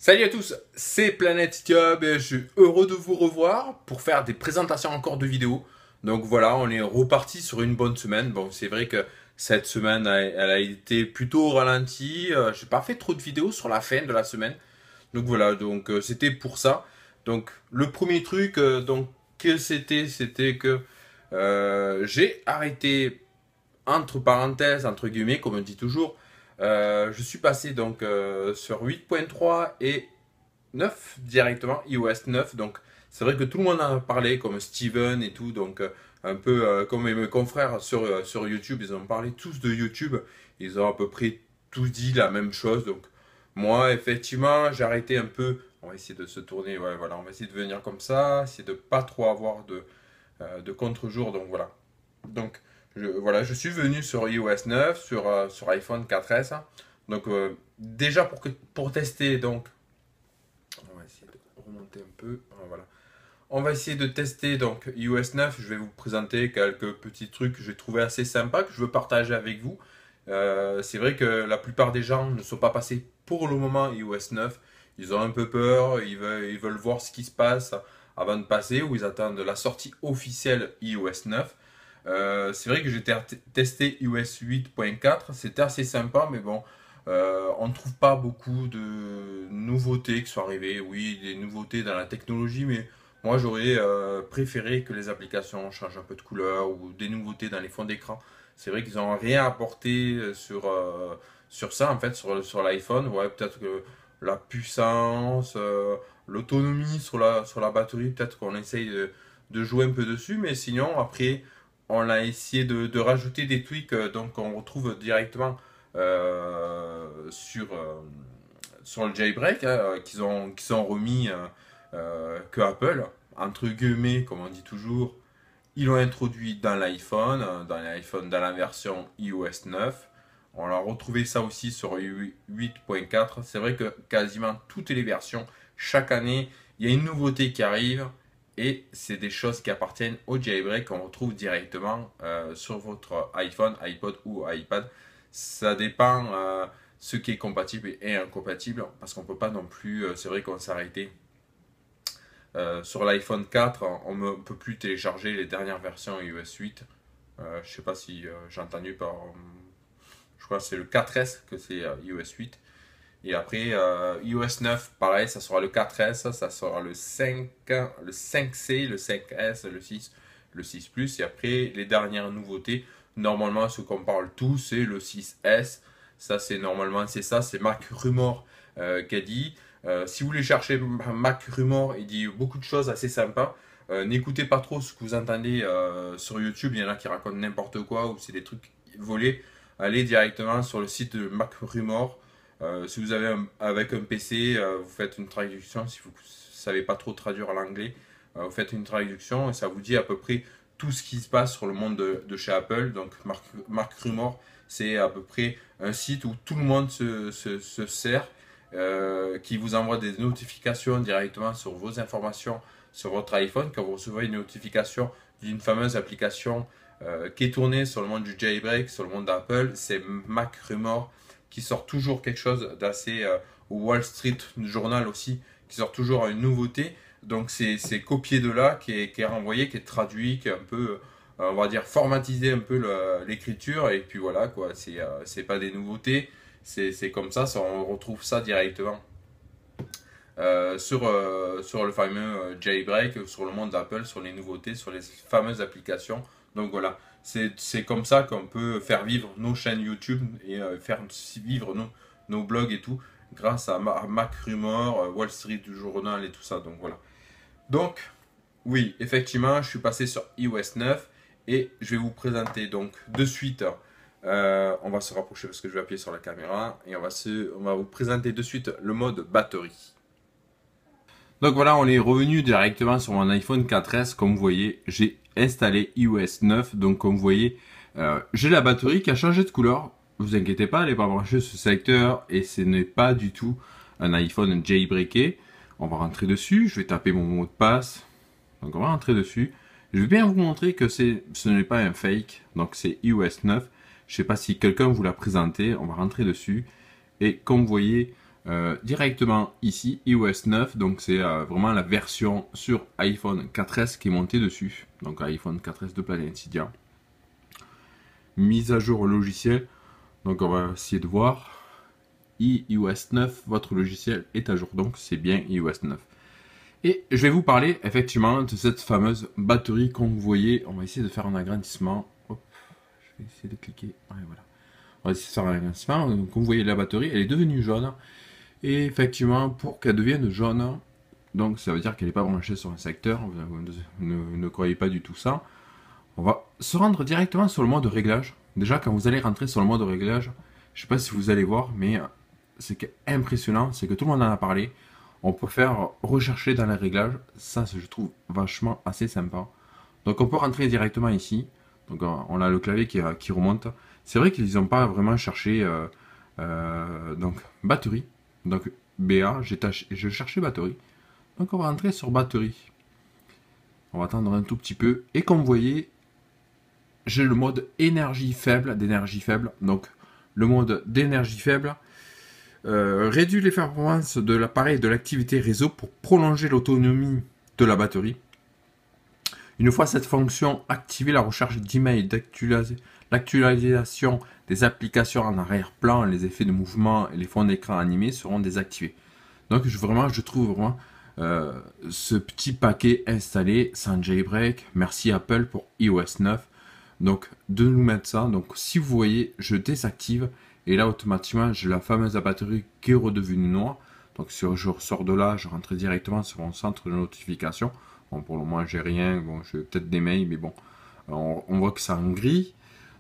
Salut à tous, c'est Planète Job et je suis heureux de vous revoir pour faire des présentations encore de vidéos. Donc voilà, on est reparti sur une bonne semaine. Bon, c'est vrai que cette semaine, elle a été plutôt ralentie. J'ai pas fait trop de vidéos sur la fin de la semaine. Donc voilà, donc c'était pour ça. Donc le premier truc, que c'était que j'ai arrêté entre parenthèses, entre guillemets, comme on dit toujours. Je suis passé donc sur 8.3 et 9 directement, iOS 9. Donc c'est vrai que tout le monde en a parlé, comme Steven et tout. Donc un peu comme mes confrères sur YouTube, ils ont parlé tous de YouTube. Ils ont à peu près tous dit la même chose. Donc moi, effectivement, j'ai arrêté un peu. On va essayer de se tourner. Ouais, voilà, on va essayer de venir comme ça. Essayer de pas trop avoir de contre-jour. Donc voilà. Donc voilà, je suis venu sur iOS 9, sur iPhone 4S. Donc déjà pour tester, donc on va essayer de remonter un peu. Voilà. On va essayer de tester donc iOS 9. Je vais vous présenter quelques petits trucs que j'ai trouvé assez sympas, que je veux partager avec vous. C'est vrai que la plupart des gens ne sont pas passés pour le moment iOS 9. Ils ont un peu peur, ils veulent voir ce qui se passe avant de passer, ou ils attendent la sortie officielle iOS 9. C'est vrai que j'ai testé iOS 8.4, c'était assez sympa, mais bon, on ne trouve pas beaucoup de nouveautés qui sont arrivées. Oui, des nouveautés dans la technologie, mais moi j'aurais préféré que les applications changent un peu de couleur ou des nouveautés dans les fonds d'écran. C'est vrai qu'ils n'ont rien apporté sur ça, en fait, sur l'iPhone. Ouais, peut-être que la puissance, l'autonomie sur la batterie, peut-être qu'on essaye de jouer un peu dessus, mais sinon, après, on a essayé de rajouter des tweaks donc on retrouve directement sur le jailbreak qu'ils ont remis que Apple, entre guillemets, comme on dit toujours, ils l'ont introduit dans la version iOS 9. On a retrouvé ça aussi sur 8.4. C'est vrai que quasiment toutes les versions, chaque année, il y a une nouveauté qui arrive. Et c'est des choses qui appartiennent au jailbreak qu'on retrouve directement sur votre iPhone, iPod ou iPad. Ça dépend ce qui est compatible et incompatible parce qu'on ne peut pas non plus, c'est vrai qu'on s'est arrêté sur l'iPhone 4, on ne peut plus télécharger les dernières versions iOS 8. Je ne sais pas si j'ai entendu par... je crois que c'est le 4S que c'est iOS 8. Et après, iOS 9, pareil, ça sera le 4S, ça sera le 5C, le 5S, le 6, le 6 Plus. Et après, les dernières nouveautés, normalement, ce qu'on parle tous, c'est le 6S. Ça, c'est normalement, c'est ça, c'est Mac Rumor qui a dit. Si vous voulez chercher Mac Rumor, il dit beaucoup de choses assez sympas. N'écoutez pas trop ce que vous entendez sur YouTube, il y en a qui racontent n'importe quoi ou c'est des trucs volés. Allez directement sur le site de Mac Rumor. Si vous avez avec un PC, vous faites une traduction. Si vous ne savez pas trop traduire l'anglais, vous faites une traduction et ça vous dit à peu près tout ce qui se passe sur le monde de chez Apple. Donc Marc Rumor, c'est à peu près un site où tout le monde se sert, qui vous envoie des notifications directement sur vos informations sur votre iPhone. Quand vous recevez une notification d'une fameuse application qui est tournée sur le monde du jailbreak, sur le monde d'Apple, c'est Mac Rumor qui sort toujours quelque chose d'assez, Wall Street Journal aussi, qui sort toujours une nouveauté. Donc c'est copié de là, qui est renvoyé, qui est traduit, qui est un peu, on va dire, formatisé un peu l'écriture. Et puis voilà, quoi, c'est pas des nouveautés, c'est comme ça, on retrouve ça directement sur le fameux jailbreak, sur le monde d'Apple, sur les nouveautés, sur les fameuses applications. Donc voilà, c'est comme ça qu'on peut faire vivre nos chaînes YouTube et faire vivre nos blogs et tout, grâce à Mac Rumor, Wall Street Journal et tout ça. Donc voilà. Donc, oui, effectivement, je suis passé sur iOS 9 et je vais vous présenter donc de suite. On va se rapprocher parce que je vais appuyer sur la caméra et on va vous présenter de suite le mode batterie. Donc voilà, on est revenu directement sur mon iPhone 4S. Comme vous voyez, j'ai installé iOS 9. Donc comme vous voyez, j'ai la batterie qui a changé de couleur. Ne vous inquiétez pas, elle n'est pas branchée sur ce secteur et ce n'est pas du tout un iPhone jailbreaké. On va rentrer dessus, je vais taper mon mot de passe. Donc on va rentrer dessus. Je vais bien vous montrer que ce n'est pas un fake. Donc c'est iOS 9. Je ne sais pas si quelqu'un vous l'a présenté. On va rentrer dessus. Et comme vous voyez, directement ici, iOS 9, donc c'est vraiment la version sur iPhone 4S qui est montée dessus, donc iPhone 4S de Planet Cydia. Mise à jour logiciel, donc on va essayer de voir. iOS 9, votre logiciel est à jour, donc c'est bien iOS 9. Et je vais vous parler effectivement de cette fameuse batterie qu'on vous voyez. On va essayer de faire un agrandissement. Hop, je vais essayer de cliquer. Ouais, voilà. On va essayer de faire un agrandissement. Donc, comme vous voyez, la batterie, elle est devenue jaune. Et effectivement, pour qu'elle devienne jaune, donc ça veut dire qu'elle n'est pas branchée sur un secteur. Vous ne croyez pas du tout ça. On va se rendre directement sur le mode réglage. Déjà, quand vous allez rentrer sur le mode réglage, je ne sais pas si vous allez voir, mais c'est impressionnant, c'est que tout le monde en a parlé. On peut faire rechercher dans les réglages, ça je trouve vachement assez sympa. Donc on peut rentrer directement ici, donc on a le clavier qui remonte. C'est vrai qu'ils n'ont pas vraiment cherché donc batterie, donc BA, je cherchais batterie. Donc on va rentrer sur batterie. On va attendre un tout petit peu, et comme vous voyez, j'ai le mode énergie faible, d'énergie faible. Donc le mode d'énergie faible réduit les performances de l'appareil et de l'activité réseau pour prolonger l'autonomie de la batterie. Une fois cette fonction activée, la recherche d'emails, l'actualisation des applications en arrière-plan, les effets de mouvement et les fonds d'écran animés seront désactivés. Donc je trouve vraiment ce petit paquet installé sans jailbreak. Merci Apple pour iOS 9. Donc de nous mettre ça. Donc si vous voyez, je désactive. Et là, automatiquement, j'ai la fameuse batterie qui est redevenue noire. Donc, si je ressors de là, je rentre directement sur mon centre de notification. Bon, pour le moment, j'ai rien. Bon, j'ai peut-être des mails, mais bon, on voit que c'est en gris.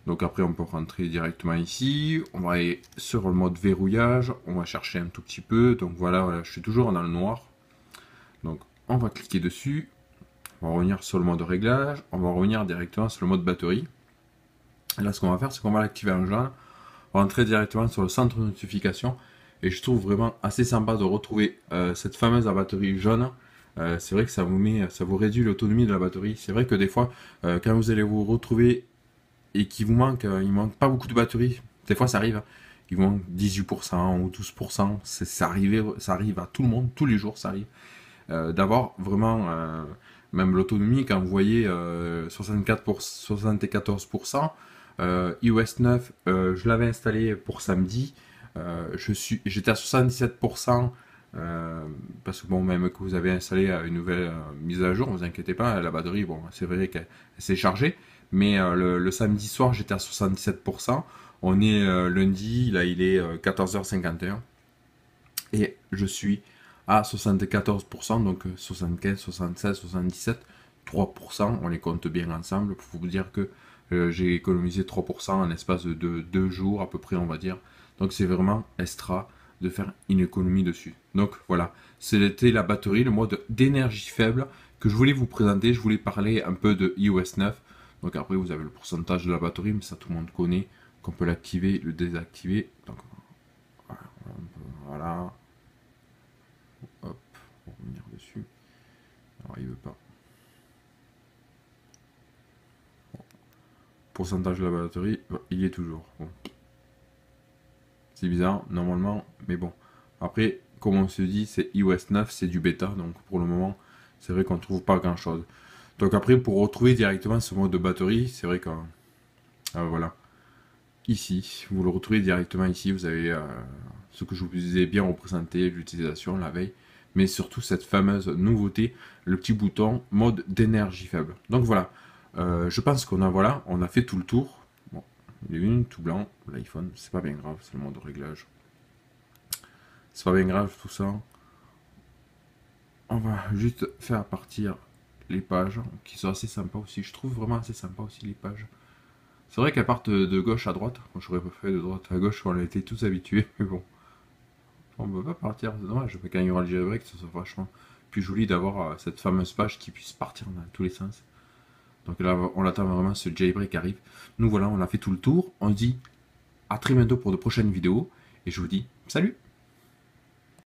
Donc, après, on peut rentrer directement ici. On va aller sur le mode verrouillage. On va chercher un tout petit peu. Donc, voilà, je suis toujours dans le noir. Donc, on va cliquer dessus. On va revenir sur le mode réglage. On va revenir directement sur le mode batterie. Et là, ce qu'on va faire, c'est qu'on va l'activer en jaune. On va entrer directement sur le centre de notification, et je trouve vraiment assez sympa de retrouver cette fameuse batterie jaune. C'est vrai que ça vous réduit l'autonomie de la batterie. C'est vrai que des fois, quand vous allez vous retrouver et qu'il vous manque, il manque pas beaucoup de batterie, des fois ça arrive, hein, il vous manque 18% ou 12%, ça arrive à tout le monde, tous les jours ça arrive, d'avoir vraiment même l'autonomie quand vous voyez 74%. iOS 9, je l'avais installé pour samedi. J'étais à 77%. Parce que bon, même que vous avez installé une nouvelle mise à jour, ne vous inquiétez pas, la batterie, bon, c'est vrai qu'elle s'est chargée. Mais le samedi soir, j'étais à 77%. On est lundi, là il est 14h51. Et je suis à 74%, donc 75, 76, 77, 3%. On les compte bien ensemble pour vous dire que j'ai économisé 3% en l'espace de 2 jours à peu près, on va dire. Donc c'est vraiment extra de faire une économie dessus. Donc voilà, c'était la batterie, le mode d'énergie faible que je voulais vous présenter. Je voulais parler un peu de iOS 9. Donc après vous avez le pourcentage de la batterie, mais ça tout le monde connaît, qu'on peut l'activer, le désactiver. Donc voilà. Hop, on va revenir dessus. Alors il veut pas. Pourcentage de la batterie, il est toujours. Bon. C'est bizarre, normalement, mais bon. Après, comme on se dit, c'est iOS 9, c'est du bêta, donc pour le moment, c'est vrai qu'on ne trouve pas grand-chose. Donc après, pour retrouver directement ce mode de batterie, c'est vrai que... voilà. Ici, vous le retrouvez directement ici, vous avez ce que je vous ai bien représenté, l'utilisation, la veille, mais surtout cette fameuse nouveauté, le petit bouton mode d'énergie faible. Donc voilà. Je pense qu'on a fait tout le tour. Bon, il est venu tout blanc, l'iPhone, c'est pas bien grave, c'est le mode de réglage. C'est pas bien grave tout ça. On va juste faire partir les pages, qui sont assez sympas aussi. Je trouve vraiment assez sympa aussi les pages. C'est vrai qu'elles partent de gauche à droite. Moi j'aurais pas fait de droite à gauche, on a été tous habitués, mais bon. On ne peut pas partir, c'est dommage, mais quand il y aura le jailbreak, ça sera vachement plus joli d'avoir cette fameuse page qui puisse partir dans tous les sens. Donc là, on attend vraiment ce jailbreak arrive. Nous voilà, on a fait tout le tour. On se dit à très bientôt pour de prochaines vidéos. Et je vous dis salut!